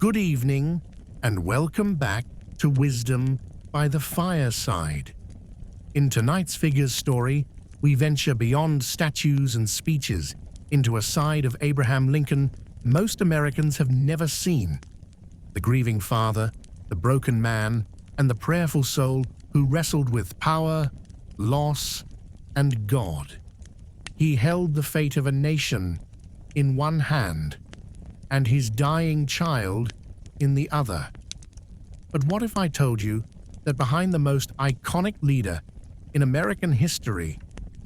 Good evening, and welcome back to Wisdom by the Fireside. In tonight's Figures story, we venture beyond statues and speeches into a side of Abraham Lincoln most Americans have never seen. The grieving father, the broken man, and the prayerful soul who wrestled with power, loss, and God. He held the fate of a nation in one hand and his dying child in the other. But what if I told you that behind the most iconic leader in American history,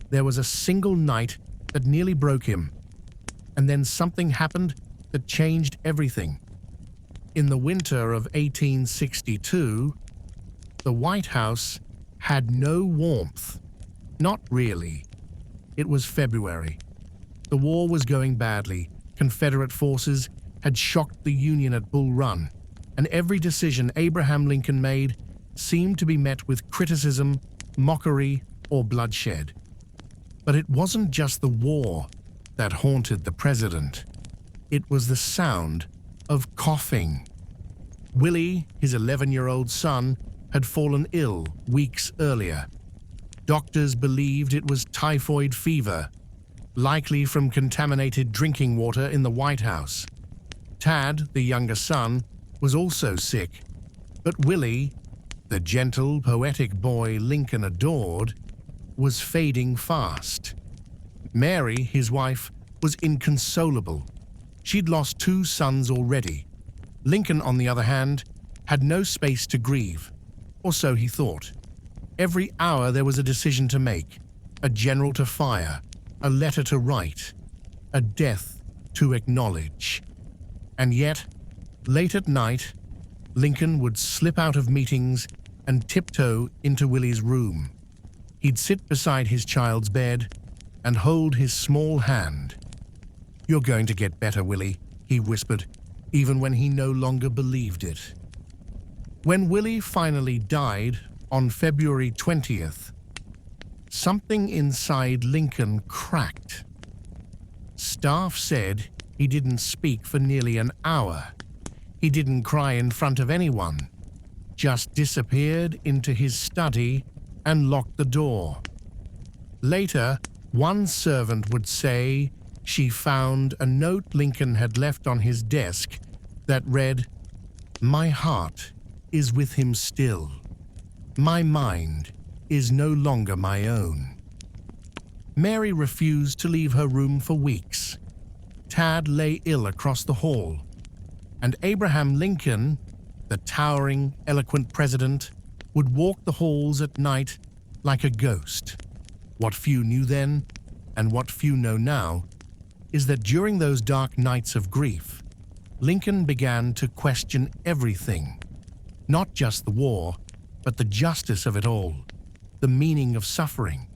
there was a single night that nearly broke him, and then something happened that changed everything? In the winter of 1862, the White House had no warmth. Not really. It was February. The war was going badly. Confederate forces had shocked the Union at Bull Run, and every decision Abraham Lincoln made seemed to be met with criticism, mockery, or bloodshed. But it wasn't just the war that haunted the president. It was the sound of coughing. Willie, his 11-year-old son, had fallen ill weeks earlier. Doctors believed it was typhoid fever, likely from contaminated drinking water in the White House. Tad, the younger son, was also sick, but Willie, the gentle, poetic boy Lincoln adored, was fading fast. Mary, his wife, was inconsolable. She'd lost 2 sons already. Lincoln, on the other hand, had no space to grieve, or so he thought. Every hour there was a decision to make, a general to fire, a letter to write, a death to acknowledge. And yet, late at night, Lincoln would slip out of meetings and tiptoe into Willie's room. He'd sit beside his child's bed and hold his small hand. "You're going to get better, Willie," he whispered, even when he no longer believed it. When Willie finally died on February 20th, something inside Lincoln cracked. Staff said he didn't speak for nearly an hour. He didn't cry in front of anyone, just disappeared into his study and locked the door. Later, one servant would say she found a note Lincoln had left on his desk that read, "My heart is with him still. My mind is no longer my own." Mary refused to leave her room for weeks. Tad lay ill across the hall, and Abraham Lincoln, the towering, eloquent president, would walk the halls at night like a ghost. What few knew then, and what few know now, is that during those dark nights of grief, Lincoln began to question everything. Not just the war, but the justice of it all, the meaning of suffering,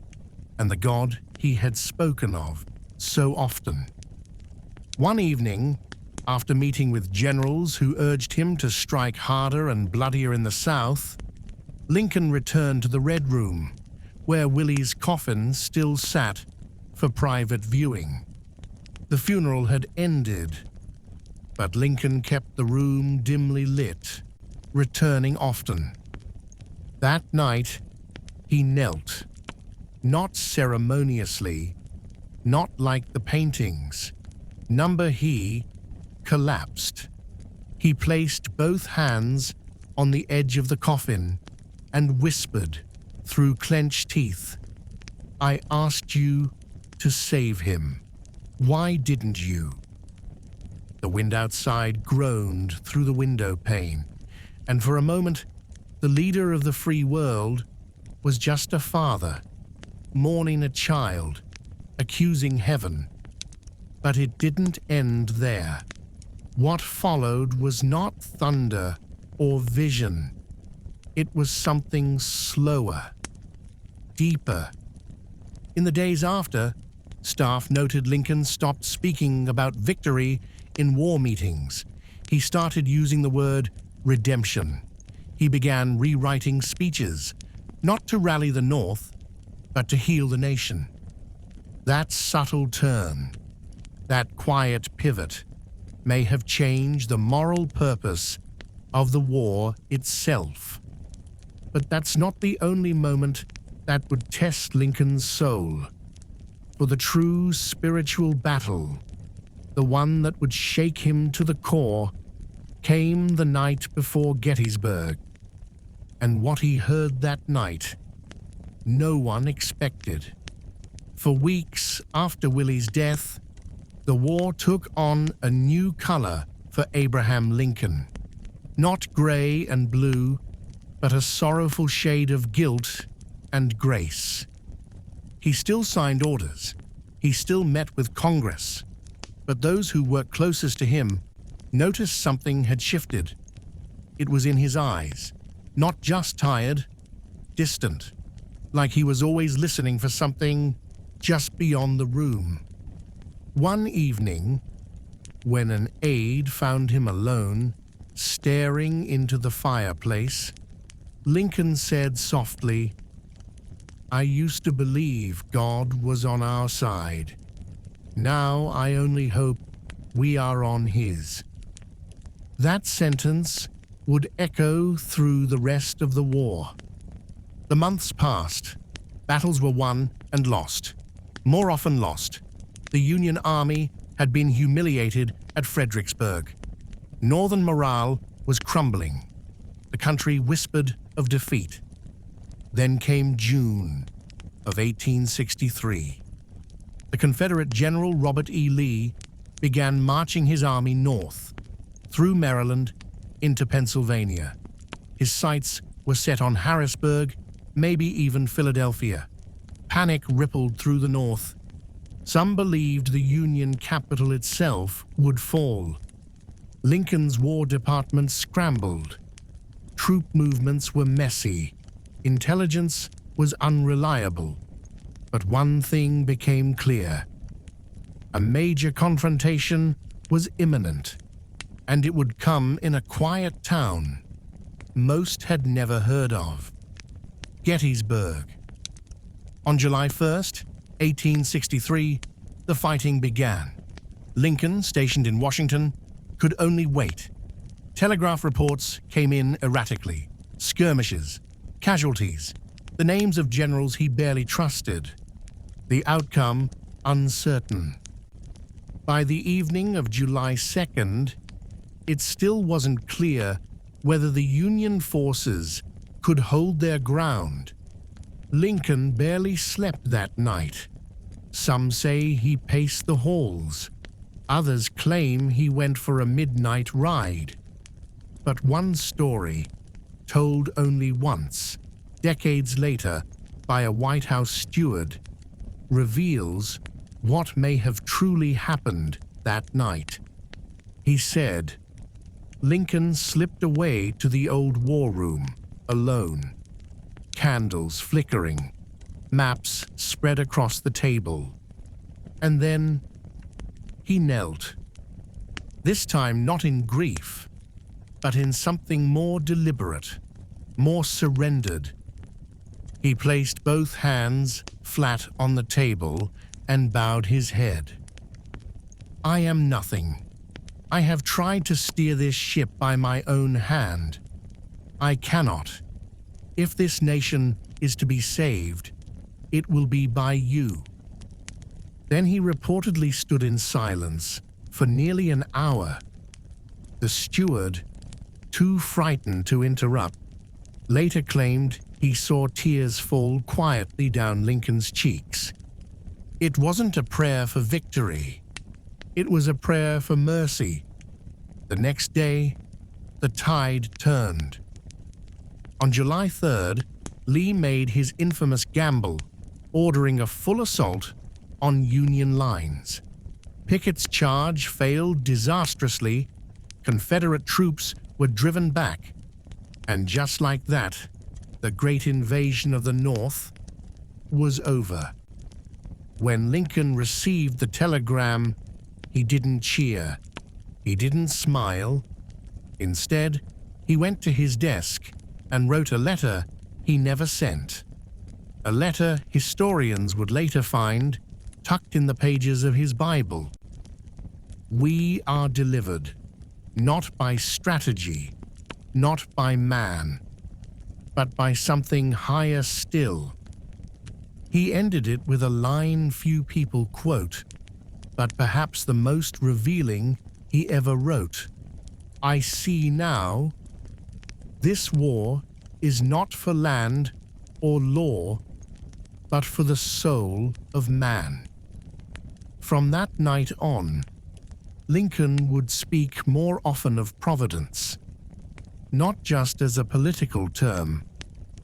and the God he had spoken of so often. One evening, after meeting with generals who urged him to strike harder and bloodier in the South, Lincoln returned to the Red Room, where Willie's coffin still sat for private viewing. The funeral had ended, but Lincoln kept the room dimly lit, returning often. That night, he knelt, not ceremoniously, not like the paintings. He collapsed. He placed both hands on the edge of the coffin and whispered through clenched teeth, "I asked you to save him. Why didn't you?" The wind outside groaned through the window pane, and for a moment, the leader of the free world was just a father, mourning a child, accusing heaven. But it didn't end there. What followed was not thunder or vision. It was something slower, deeper. In the days after, staff noted Lincoln stopped speaking about victory in war meetings. He started using the word redemption. He began rewriting speeches, not to rally the North, but to heal the nation. That subtle turn, that quiet pivot, may have changed the moral purpose of the war itself. But that's not the only moment that would test Lincoln's soul. For the true spiritual battle, the one that would shake him to the core, came the night before Gettysburg. And what he heard that night, no one expected. For weeks after Willie's death, the war took on a new color for Abraham Lincoln. Not gray and blue, but a sorrowful shade of guilt and grace. He still signed orders. He still met with Congress. But those who worked closest to him noticed something had shifted. It was in his eyes, not just tired, distant, like he was always listening for something just beyond the room. One evening, when an aide found him alone, staring into the fireplace, Lincoln said softly, "I used to believe God was on our side. Now I only hope we are on his." That sentence would echo through the rest of the war. The months passed. Battles were won and lost. More often lost. The Union Army had been humiliated at Fredericksburg. Northern morale was crumbling. The country whispered of defeat. Then came June of 1863. The Confederate General Robert E. Lee began marching his army north, through Maryland, into Pennsylvania. His sights were set on Harrisburg, maybe even Philadelphia. Panic rippled through the North. Some believed the Union capital itself would fall. Lincoln's War Department scrambled. Troop movements were messy. Intelligence was unreliable. But one thing became clear. A major confrontation was imminent, and it would come in a quiet town most had never heard of: Gettysburg. On July 1st, 1863, the fighting began. Lincoln, stationed in Washington, could only wait. Telegraph reports came in erratically. Skirmishes, casualties, the names of generals he barely trusted. The outcome uncertain. By the evening of July 2nd, it still wasn't clear whether the Union forces could hold their ground. Lincoln barely slept that night. Some say he paced the halls. Others claim he went for a midnight ride. But one story, told only once, decades later, by a White House steward, reveals what may have truly happened that night. He said, Lincoln slipped away to the old war room, alone. Candles flickering, maps spread across the table. And then he knelt. This time not in grief, but in something more deliberate, more surrendered. He placed both hands flat on the table and bowed his head. "I am nothing. I have tried to steer this ship by my own hand. I cannot. If this nation is to be saved, it will be by you." Then he reportedly stood in silence for nearly an hour. The steward, too frightened to interrupt, later claimed he saw tears fall quietly down Lincoln's cheeks. It wasn't a prayer for victory. It was a prayer for mercy. The next day, the tide turned. On July 3rd, Lee made his infamous gamble, ordering a full assault on Union lines. Pickett's charge failed disastrously. Confederate troops were driven back. And just like that, the great invasion of the North was over. When Lincoln received the telegram, he didn't cheer. He didn't smile. Instead, he went to his desk and wrote a letter he never sent. A letter historians would later find tucked in the pages of his Bible. We are delivered, not by strategy, not by man, but by something higher still. He ended it with a line few people quote, but perhaps the most revealing he ever wrote. I see now, this war is not for land or law, but for the soul of man. From that night on, Lincoln would speak more often of providence, not just as a political term,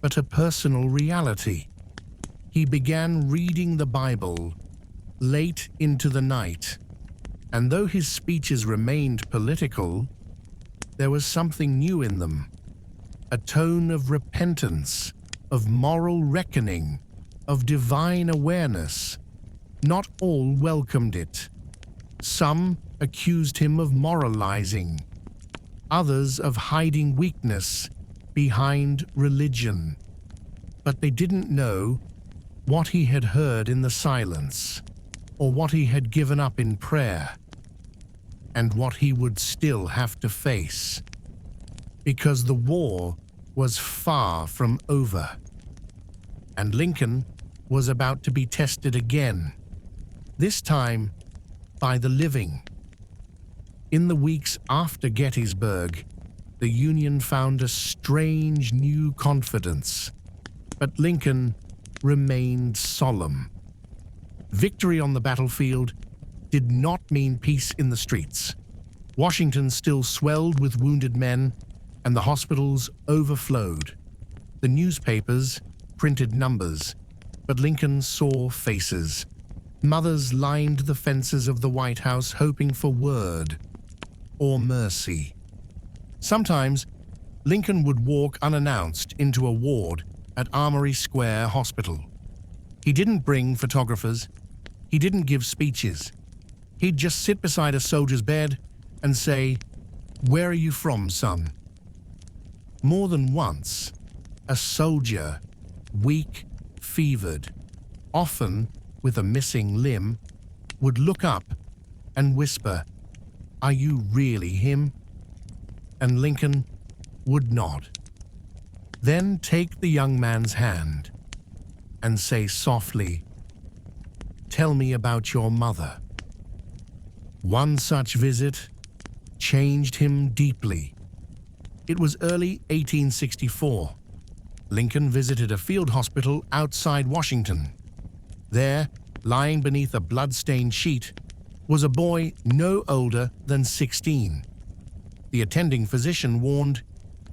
but a personal reality. He began reading the Bible late into the night, and though his speeches remained political, there was something new in them, a tone of repentance, of moral reckoning, of divine awareness. Not all welcomed it. Some accused him of moralizing, others of hiding weakness behind religion. But they didn't know what he had heard in the silence, or what he had given up in prayer, and what he would still have to face. Because the war was far from over, and Lincoln was about to be tested again, this time by the living. In the weeks after Gettysburg, the Union found a strange new confidence, but Lincoln remained solemn. Victory on the battlefield did not mean peace in the streets. Washington still swelled with wounded men, and the hospitals overflowed. The newspapers printed numbers, but Lincoln saw faces. Mothers lined the fences of the White House hoping for word or mercy. Sometimes, Lincoln would walk unannounced into a ward at Armory Square Hospital. He didn't bring photographers. He didn't give speeches. He'd just sit beside a soldier's bed and say, "Where are you from, son?" More than once, a soldier, weak, fevered, often with a missing limb, would look up and whisper, "Are you really him?" And Lincoln would nod. Then take the young man's hand and say softly, "Tell me about your mother." One such visit changed him deeply. It was early 1864. Lincoln visited a field hospital outside Washington. There, lying beneath a blood-stained sheet, was a boy no older than 16. The attending physician warned,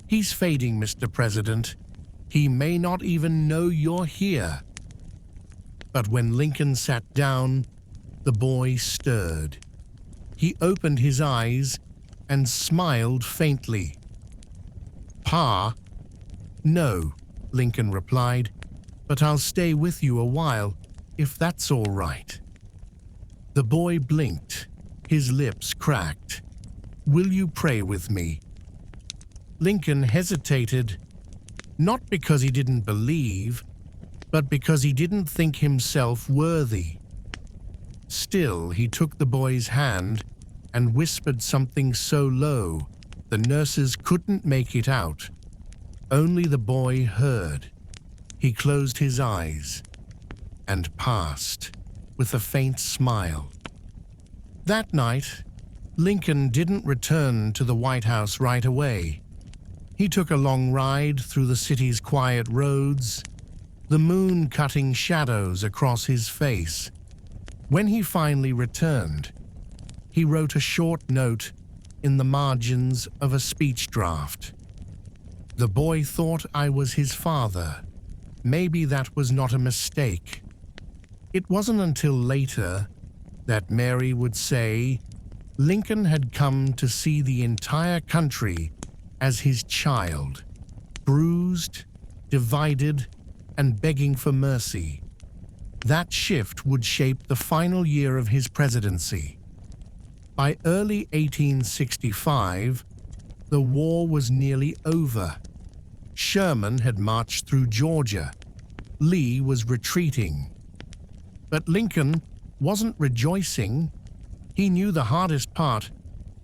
"He's fading, Mr. President. He may not even know you're here." But when Lincoln sat down, the boy stirred. He opened his eyes and smiled faintly. "Pa?" "No," Lincoln replied, "but I'll stay with you a while, if that's all right." The boy blinked, his lips cracked. "Will you pray with me?" Lincoln hesitated, not because he didn't believe, but because he didn't think himself worthy. Still, he took the boy's hand and whispered something so low the nurses couldn't make it out. Only the boy heard. He closed his eyes and passed with a faint smile. That night, Lincoln didn't return to the White House right away. He took a long ride through the city's quiet roads, the moon cutting shadows across his face. When he finally returned, he wrote a short note in the margins of a speech draft. "The boy thought I was his father. Maybe that was not a mistake." It wasn't until later that Mary would say Lincoln had come to see the entire country as his child, bruised, divided, and begging for mercy. That shift would shape the final year of his presidency. By early 1865, the war was nearly over. Sherman had marched through Georgia. Lee was retreating. But Lincoln wasn't rejoicing. He knew the hardest part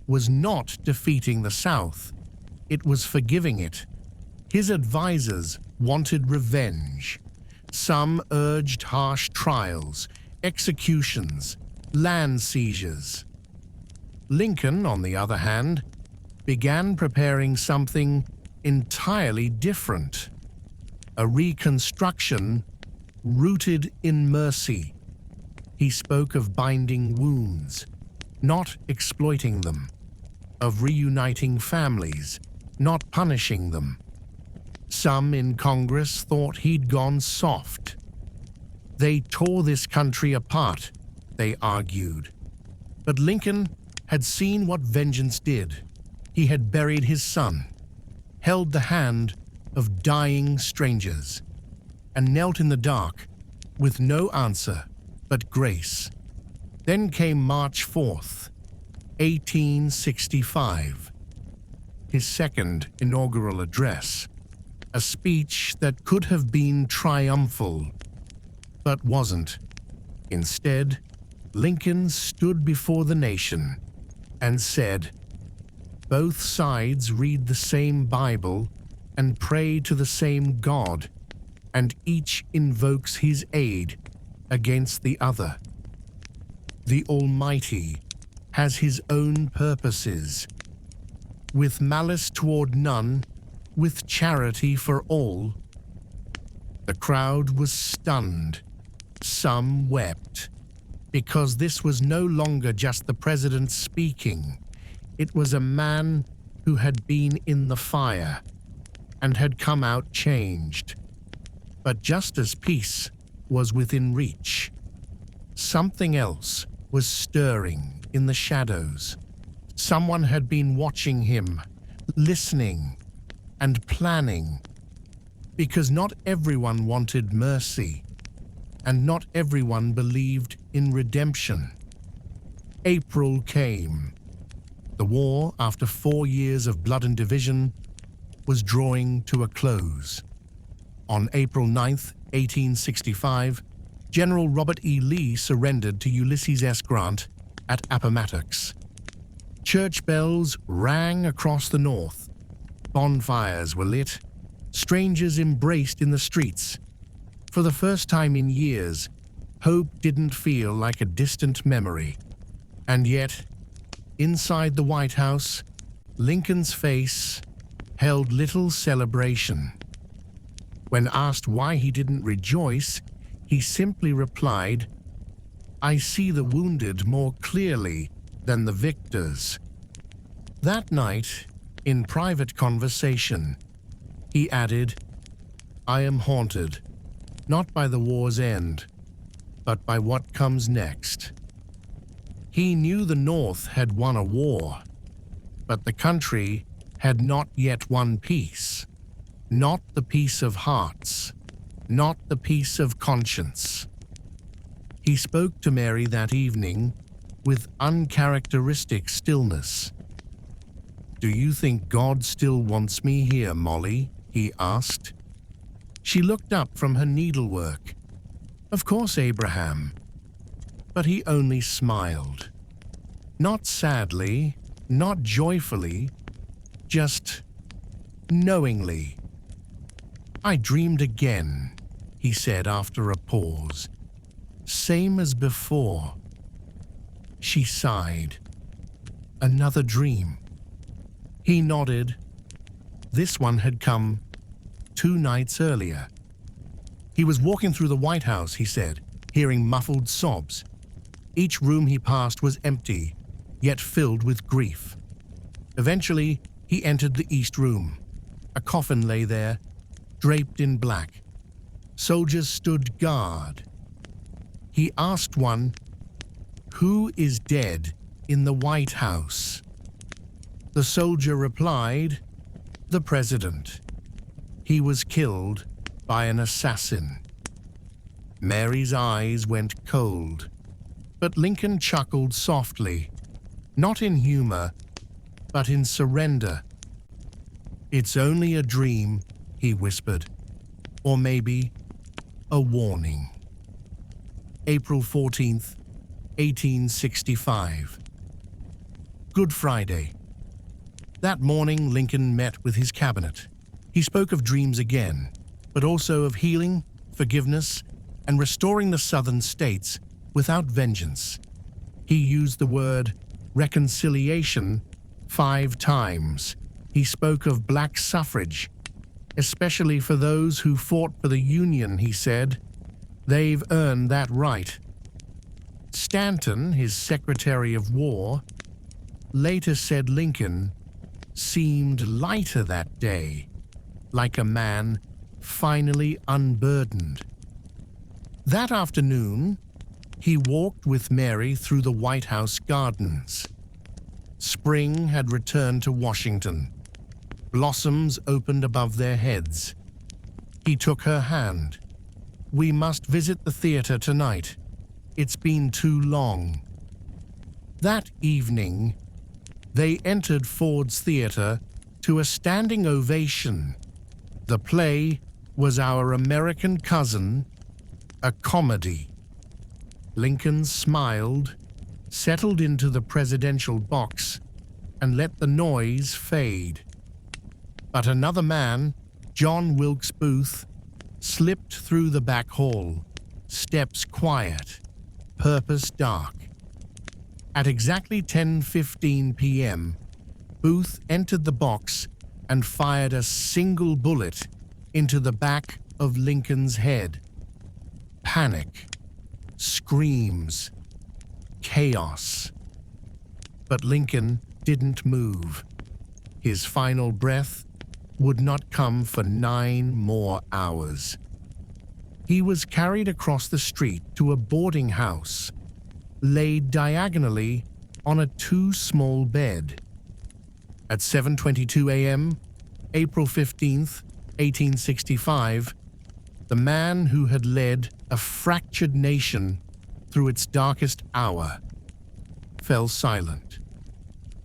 was not defeating the South, it was forgiving it. His advisors wanted revenge. Some urged harsh trials, executions, land seizures. Lincoln, on the other hand, began preparing something entirely different. A reconstruction rooted in mercy. He spoke of binding wounds, not exploiting them, of reuniting families, not punishing them. Some in Congress thought he'd gone soft. They tore this country apart, they argued. But Lincoln had seen what vengeance did. He had buried his son, held the hand of dying strangers, and knelt in the dark with no answer but grace. Then came March 4th, 1865, his second inaugural address, a speech that could have been triumphal, but wasn't. Instead, Lincoln stood before the nation and said, "Both sides read the same Bible and pray to the same God, and each invokes his aid against the other. The Almighty has his own purposes. With malice toward none, with charity for all." The crowd was stunned. Some wept, because this was no longer just the president speaking. It was a man who had been in the fire and had come out changed. But just as peace was within reach, something else was stirring in the shadows. Someone had been watching him, listening, and planning, because not everyone wanted mercy, and not everyone believed in redemption. April came. The war, after 4 years of blood and division, was drawing to a close. On April 9th, 1865, General Robert E. Lee surrendered to Ulysses S. Grant at Appomattox. Church bells rang across the North. Bonfires were lit. Strangers embraced in the streets. For the first time in years, hope didn't feel like a distant memory. And yet, inside the White House, Lincoln's face held little celebration. When asked why he didn't rejoice, he simply replied, "I see the wounded more clearly than the victors." That night, in private conversation, he added, "I am haunted, not by the war's end, but by what comes next." He knew the North had won a war, but the country had not yet won peace. Not the peace of hearts, not the peace of conscience. He spoke to Mary that evening with uncharacteristic stillness. "Do you think God still wants me here, Molly?" he asked. She looked up from her needlework. "Of course, Abraham." But he only smiled. Not sadly, not joyfully, just knowingly. "I dreamed again," he said after a pause. "Same as before." She sighed. "Another dream." He nodded. This one had come 2 nights earlier. He was walking through the White House, he said, hearing muffled sobs. Each room he passed was empty, yet filled with grief. Eventually, he entered the East Room. A coffin lay there, draped in black. Soldiers stood guard. He asked one, "Who is dead in the White House?" The soldier replied, "The president. He was killed by an assassin." Mary's eyes went cold, but Lincoln chuckled softly, not in humor, but in surrender. "It's only a dream," he whispered, "or maybe a warning." April 14th, 1865. Good Friday. That morning, Lincoln met with his cabinet. He spoke of dreams again, but also of healing, forgiveness, and restoring the southern states without vengeance. He used the word reconciliation 5 times. He spoke of black suffrage, especially for those who fought for the Union, he said. They've earned that right. Stanton, his Secretary of War, later said Lincoln seemed lighter that day, like a man finally unburdened. That afternoon, he walked with Mary through the White House gardens. Spring had returned to Washington. Blossoms opened above their heads. He took her hand. "We must visit the theater tonight. It's been too long." That evening, they entered Ford's Theater to a standing ovation. The play was Our American Cousin, a comedy. Lincoln smiled, settled into the presidential box, and let the noise fade. But another man, John Wilkes Booth, slipped through the back hall, steps quiet, purpose dark. At exactly 10:15 p.m., Booth entered the box and fired a single bullet into the back of Lincoln's head. Panic, screams, chaos. But Lincoln didn't move. His final breath would not come for 9 more hours. He was carried across the street to a boarding house, laid diagonally on a too-small bed. At 7:22 a.m., April 15th, 1865, the man who had led a fractured nation through its darkest hour fell silent.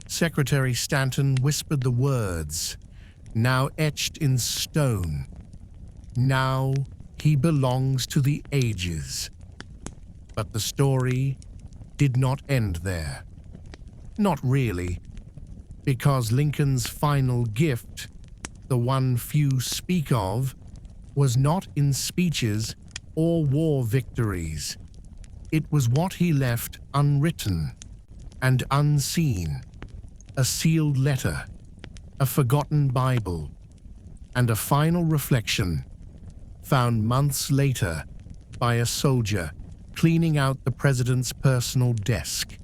Secretary Stanton whispered the words, now etched in stone. "Now he belongs to the ages." But the story did not end there. Not really, because Lincoln's final gift, the one few speak of, was not in speeches or war victories. It was what he left unwritten and unseen, a sealed letter, a forgotten Bible, and a final reflection found months later by a soldier cleaning out the president's personal desk,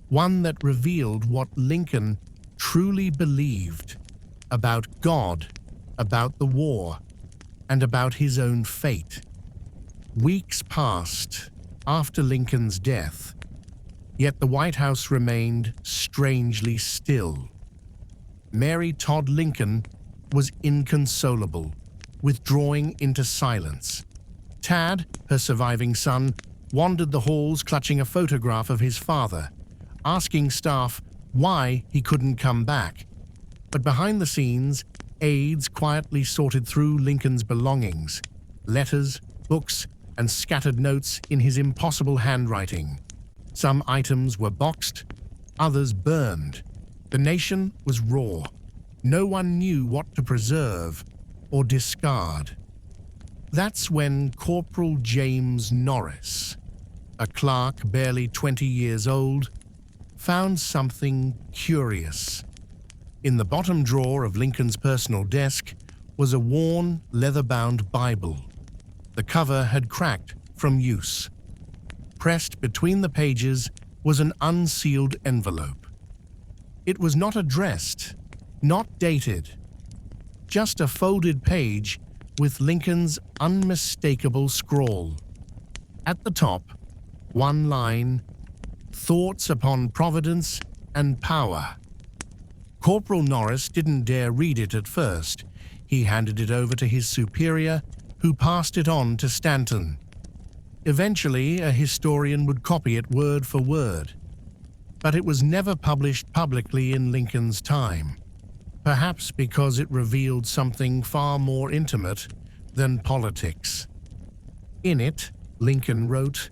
one that revealed what Lincoln truly believed about God, about the war, and about his own fate. Weeks passed after Lincoln's death, yet the White House remained strangely still. Mary Todd Lincoln was inconsolable, withdrawing into silence. Tad, her surviving son, wandered the halls clutching a photograph of his father, asking staff why he couldn't come back. But behind the scenes, aides quietly sorted through Lincoln's belongings, letters, books, and scattered notes in his impossible handwriting. Some items were boxed, others burned. The nation was raw. No one knew what to preserve or discard. That's when Corporal James Norris, a clerk barely 20 years old, found something curious. In the bottom drawer of Lincoln's personal desk was a worn, leather-bound Bible. The cover had cracked from use. Pressed between the pages was an unsealed envelope. It was not addressed, not dated, just a folded page with Lincoln's unmistakable scrawl. At the top, one line, "Thoughts upon Providence and Power." Corporal Norris didn't dare read it at first. He handed it over to his superior, who passed it on to Stanton. Eventually, a historian would copy it word for word. But it was never published publicly in Lincoln's time, perhaps because it revealed something far more intimate than politics. In it, Lincoln wrote,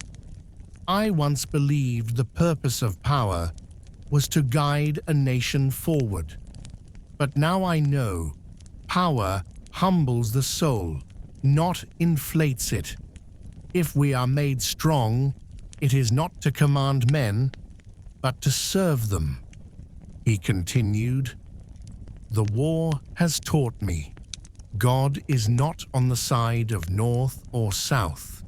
"I once believed the purpose of power was to guide a nation forward. But now I know power humbles the soul, not inflates it. If we are made strong, it is not to command men, but to serve them. He continued, "The war has taught me. God is not on the side of North or South.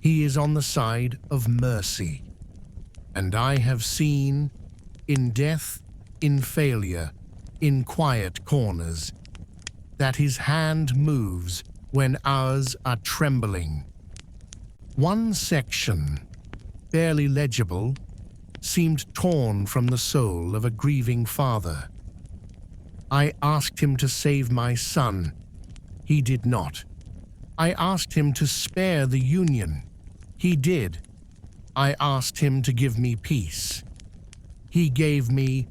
He is on the side of mercy. And I have seen, in death, in failure, in quiet corners, that his hand moves when ours are trembling." One section, barely legible, seemed torn from the soul of a grieving father. "I asked him to save my son. He did not. I asked him to spare the Union. He did. I asked him to give me peace. He gave me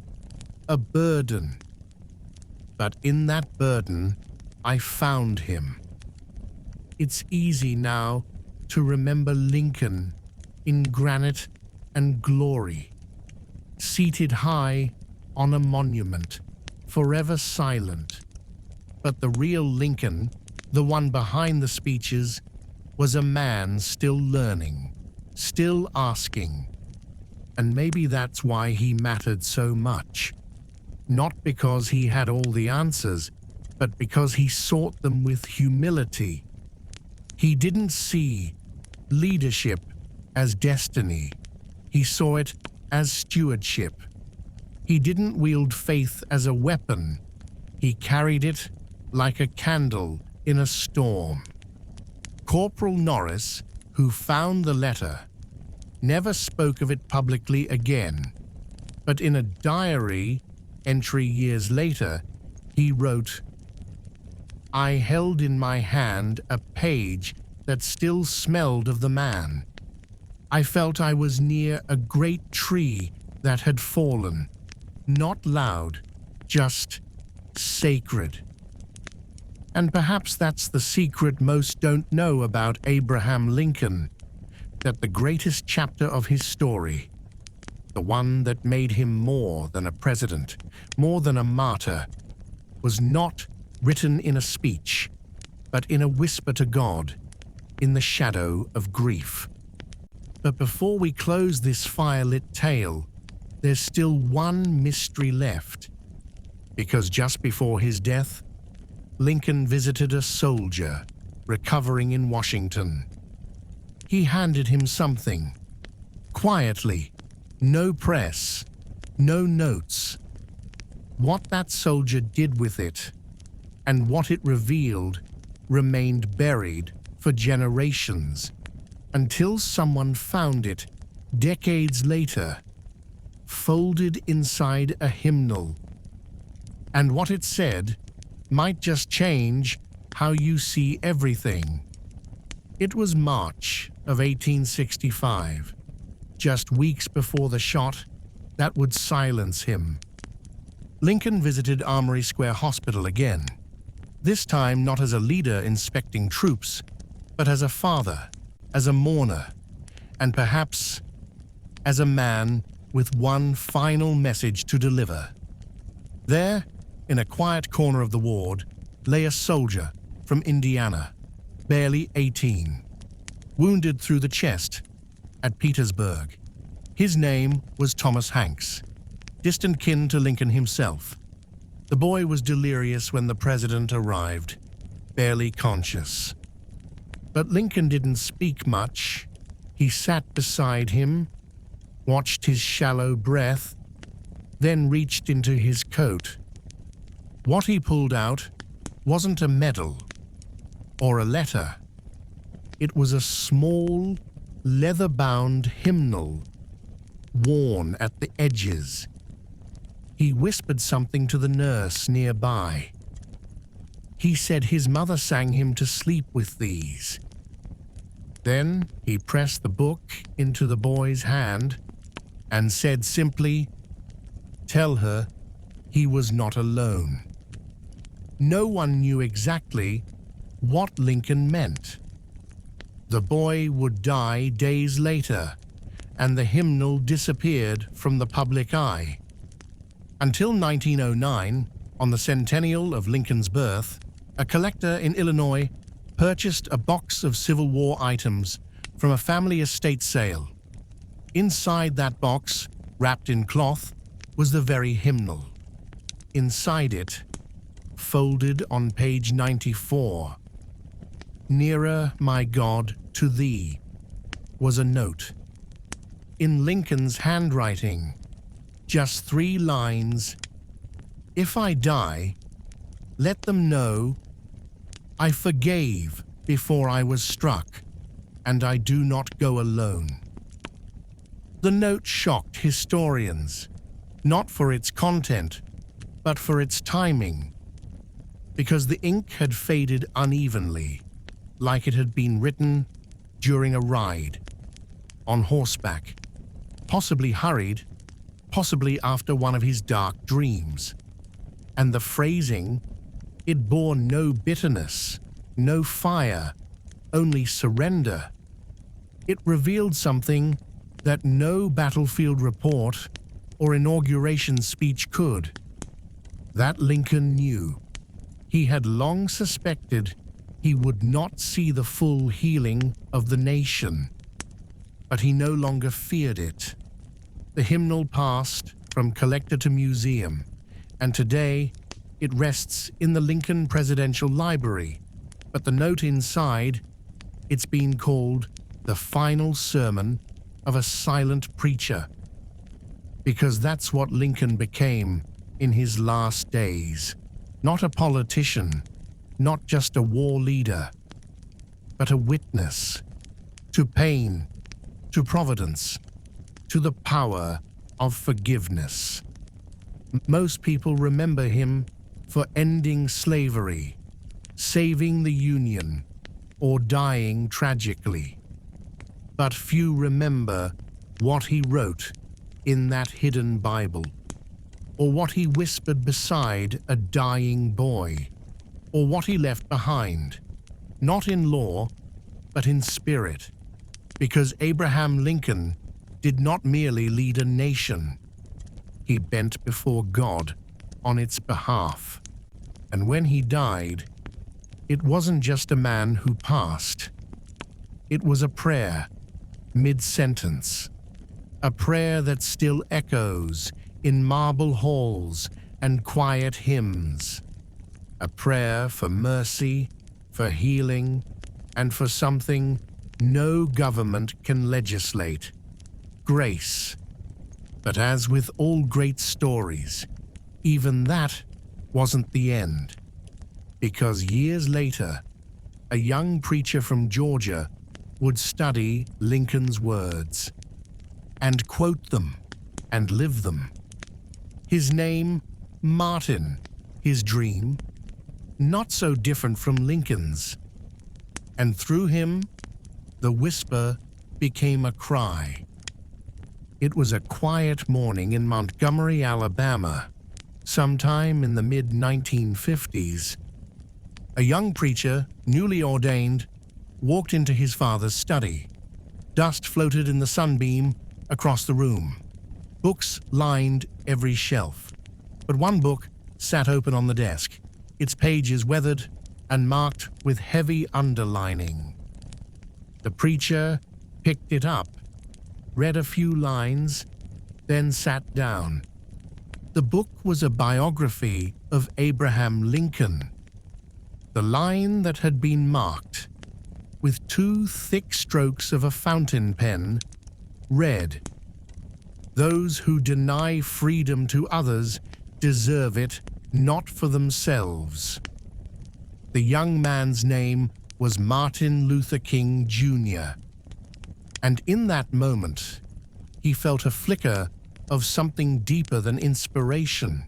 a burden. But in that burden, I found him." It's easy now to remember Lincoln in granite and glory, seated high on a monument, forever silent. But the real Lincoln, the one behind the speeches, was a man still learning, still asking. And maybe that's why he mattered so much. Not because he had all the answers, but because he sought them with humility. He didn't see leadership as destiny. He saw it as stewardship. He didn't wield faith as a weapon. He carried it like a candle in a storm. Corporal Norris, who found the letter, never spoke of it publicly again, but in a diary entry years later, he wrote, "I held in my hand a page that still smelled of the man. I felt I was near a great tree that had fallen, not loud, just sacred." And perhaps that's the secret most don't know about Abraham Lincoln, that the greatest chapter of his story, the one that made him more than a president, more than a martyr, was not written in a speech, but in a whisper to God, in the shadow of grief. But before we close this firelit tale, there's still one mystery left. Because just before his death, Lincoln visited a soldier recovering in Washington. He handed him something, quietly, no press, no notes. What that soldier did with it, and what it revealed, remained buried for generations, until someone found it decades later, folded inside a hymnal. And what it said might just change how you see everything. It was March of 1865, just weeks before the shot that would silence him. Lincoln visited Armory Square Hospital again, this time not as a leader inspecting troops, but as a father, as a mourner, and perhaps as a man with one final message to deliver. There, in a quiet corner of the ward, lay a soldier from Indiana, barely 18, wounded through the chest at Petersburg. His name was Thomas Hanks, distant kin to Lincoln himself. The boy was delirious when the president arrived, barely conscious. But Lincoln didn't speak much. He sat beside him, watched his shallow breath, then reached into his coat. What he pulled out wasn't a medal or a letter. It was a small, leather-bound hymnal, worn at the edges. He whispered something to the nurse nearby. He said his mother sang him to sleep with these. Then he pressed the book into the boy's hand and said simply, "Tell her he was not alone." No one knew exactly what Lincoln meant. The boy would die days later, and the hymnal disappeared from the public eye. Until 1909, on the centennial of Lincoln's birth, a collector in Illinois purchased a box of Civil War items from a family estate sale. Inside that box, wrapped in cloth, was the very hymnal. Inside it, folded on page 94, "Nearer, my God, to thee," was a note. In Lincoln's handwriting, just 3 lines: "If I die, let them know I forgave before I was struck, and I do not go alone." The note shocked historians, not for its content, but for its timing, because the ink had faded unevenly, like it had been written during a ride, on horseback, possibly hurried, possibly after one of his dark dreams. And the phrasing, it bore no bitterness, no fire, only surrender. It revealed something that no battlefield report or inauguration speech could. That Lincoln knew. He had long suspected he would not see the full healing of the nation, but he no longer feared it. The hymnal passed from collector to museum, and today it rests in the Lincoln Presidential Library. But the note inside, it's been called the final sermon of a silent preacher, because that's what Lincoln became in his last days. Not a politician, not just a war leader, but a witness to pain, to providence, to the power of forgiveness. Most people remember him for ending slavery, saving the Union, or dying tragically. But few remember what he wrote in that hidden Bible, or what he whispered beside a dying boy, or what he left behind, not in law, but in spirit, because Abraham Lincoln did not merely lead a nation. He bent before God on its behalf. And when he died, it wasn't just a man who passed. It was a prayer, mid-sentence, a prayer that still echoes in marble halls and quiet hymns, a prayer for mercy, for healing, and for something no government can legislate: grace. But as with all great stories, even that wasn't the end, because years later, a young preacher from Georgia would study Lincoln's words and quote them and live them. His name, Martin, his dream, not so different from Lincoln's. And through him, the whisper became a cry. It was a quiet morning in Montgomery, Alabama, sometime in the mid-1950s. A young preacher, newly ordained, walked into his father's study. Dust floated in the sunbeam across the room. Books lined every shelf, but one book sat open on the desk, its pages weathered and marked with heavy underlining. The preacher picked it up, read a few lines, then sat down. The book was a biography of Abraham Lincoln. The line that had been marked with 2 thick strokes of a fountain pen read, "Those who deny freedom to others deserve it not for themselves." The young man's name was Martin Luther King Jr., and in that moment, he felt a flicker of something deeper than inspiration.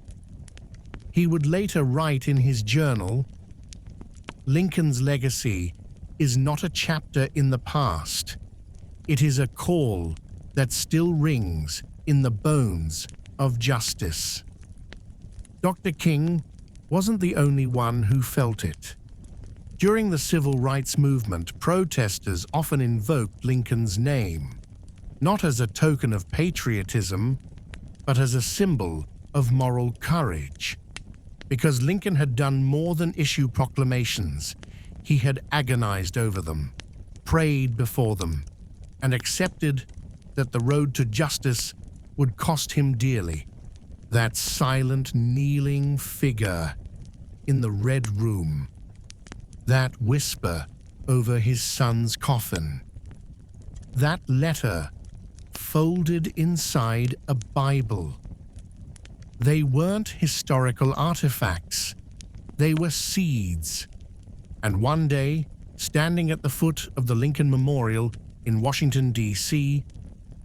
He would later write in his journal, "Lincoln's legacy is not a chapter in the past. It is a call that still rings in the bones of justice." Dr. King wasn't the only one who felt it. During the civil rights movement, protesters often invoked Lincoln's name, not as a token of patriotism, but as a symbol of moral courage. Because Lincoln had done more than issue proclamations. He had agonized over them, prayed before them, and accepted that the road to justice would cost him dearly. That silent, kneeling figure in the Red Room. That whisper over his son's coffin. That letter folded inside a Bible. They weren't historical artifacts. They were seeds. And one day, standing at the foot of the Lincoln Memorial in Washington, D.C.,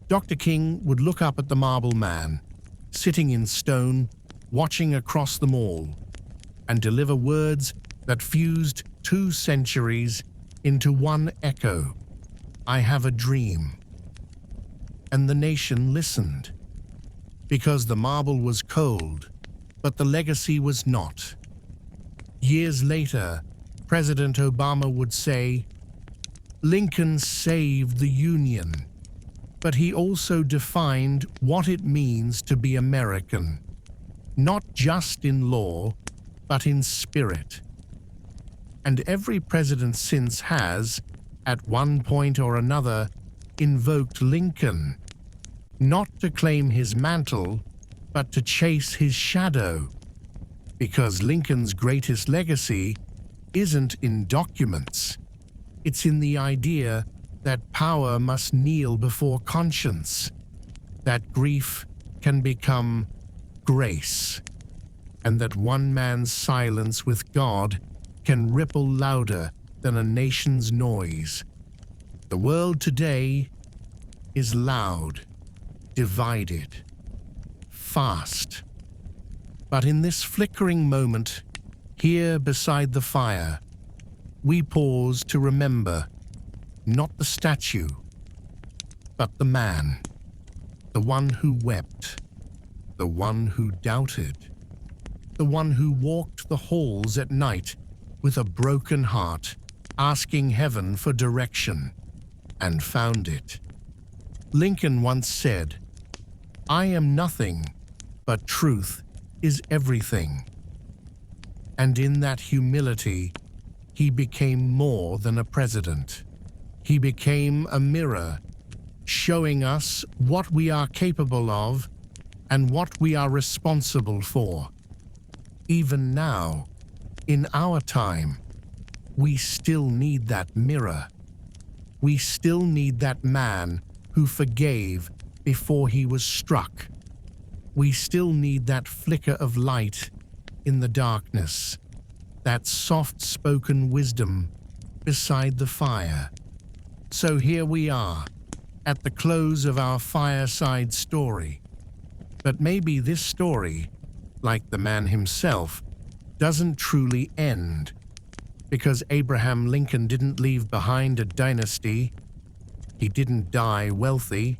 Dr. King would look up at the marble man, sitting in stone, watching across the mall, and deliver words that fused 2 centuries into one echo. I have a dream. And the nation listened. Because the marble was cold, but the legacy was not. Years later, President Obama would say, Lincoln saved the Union, but he also defined what it means to be American, not just in law, but in spirit. And every president since has, at one point or another, invoked Lincoln, not to claim his mantle, but to chase his shadow. Because Lincoln's greatest legacy isn't in documents. It's in the idea that power must kneel before conscience, that grief can become grace, and that one man's silence with God can ripple louder than a nation's noise. The world today is loud, divided, fast. But in this flickering moment, here beside the fire, we pause to remember not the statue, but the man, the one who wept, the one who doubted, the one who walked the halls at night with a broken heart, asking heaven for direction, and found it. Lincoln once said, I am nothing, but truth is everything. And in that humility, he became more than a president. He became a mirror, showing us what we are capable of and what we are responsible for. Even now, in our time, we still need that mirror. We still need that man who forgave before he was struck. We still need that flicker of light in the darkness, that soft-spoken wisdom beside the fire. So here we are, at the close of our fireside story. But maybe this story, like the man himself, doesn't truly end, because Abraham Lincoln didn't leave behind a dynasty. He didn't die wealthy.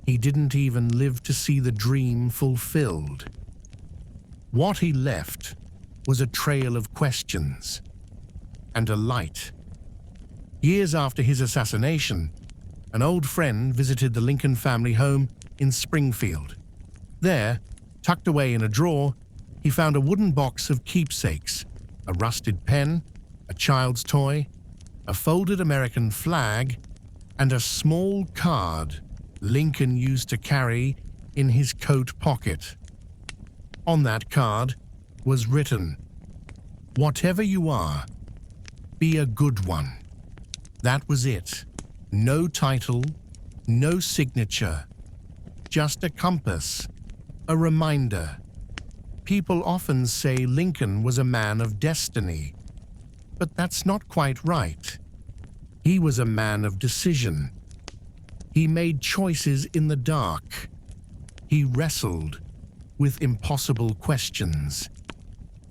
He didn't even live to see the dream fulfilled. What he left was a trail of questions and a light. Years after his assassination, an old friend visited the Lincoln family home in Springfield. There, tucked away in a drawer, he found a wooden box of keepsakes, a rusted pen, a child's toy, a folded American flag, and a small card Lincoln used to carry in his coat pocket. On that card was written, "Whatever you are, be a good one." That was it. No title, no signature, just a compass, a reminder. People often say Lincoln was a man of destiny, but that's not quite right. He was a man of decision. He made choices in the dark. He wrestled with impossible questions.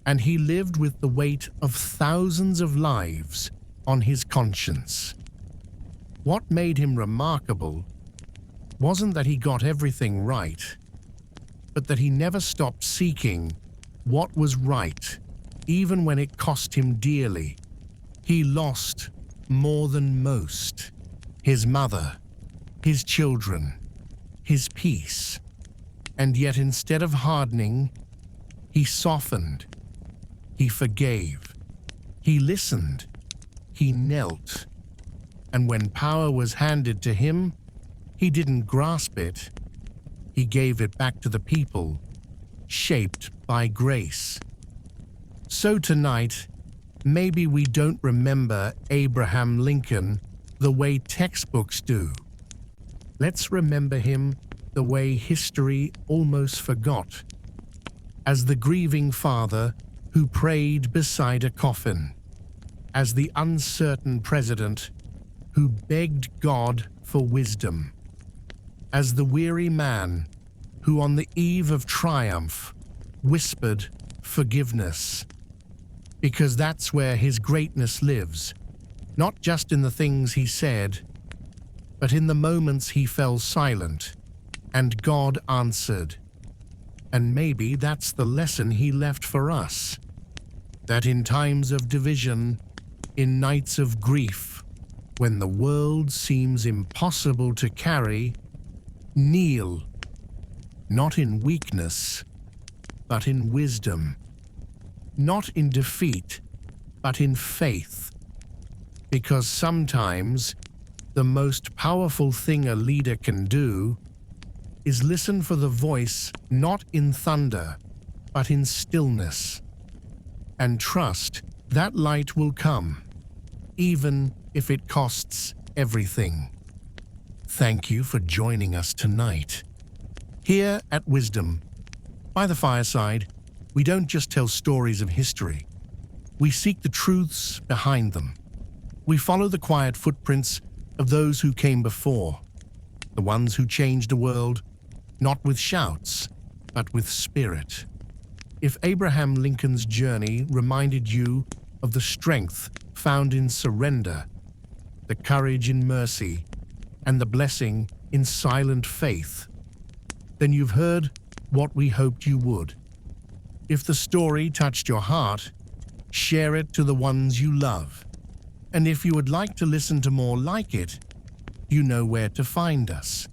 And he lived with the weight of thousands of lives on his conscience. What made him remarkable wasn't that he got everything right, but that he never stopped seeking what was right, even when it cost him dearly. He lost more than most: his mother, his children, his peace. And yet instead of hardening, he softened, he forgave, he listened, he knelt. And when power was handed to him, he didn't grasp it. He gave it back to the people, shaped by grace. So tonight, maybe we don't remember Abraham Lincoln the way textbooks do. Let's remember him the way history almost forgot, as the grieving father who prayed beside a coffin, as the uncertain president who begged God for wisdom, as the weary man who on the eve of triumph whispered forgiveness. Because that's where his greatness lives, not just in the things he said, but in the moments he fell silent and God answered. And maybe that's the lesson he left for us, that in times of division, in nights of grief, when the world seems impossible to carry, kneel, not in weakness, but in wisdom, not in defeat, but in faith. Because sometimes the most powerful thing a leader can do is listen for the voice not in thunder, but in stillness, and trust that light will come, even if it costs everything. Thank you for joining us tonight. Here at Wisdom, by the Fireside, we don't just tell stories of history. We seek the truths behind them. We follow the quiet footprints of those who came before, the ones who changed the world, not with shouts, but with spirit. If Abraham Lincoln's journey reminded you of the strength found in surrender, the courage in mercy, and the blessing in silent faith, then you've heard what we hoped you would. If the story touched your heart, share it to the ones you love. And if you would like to listen to more like it, you know where to find us.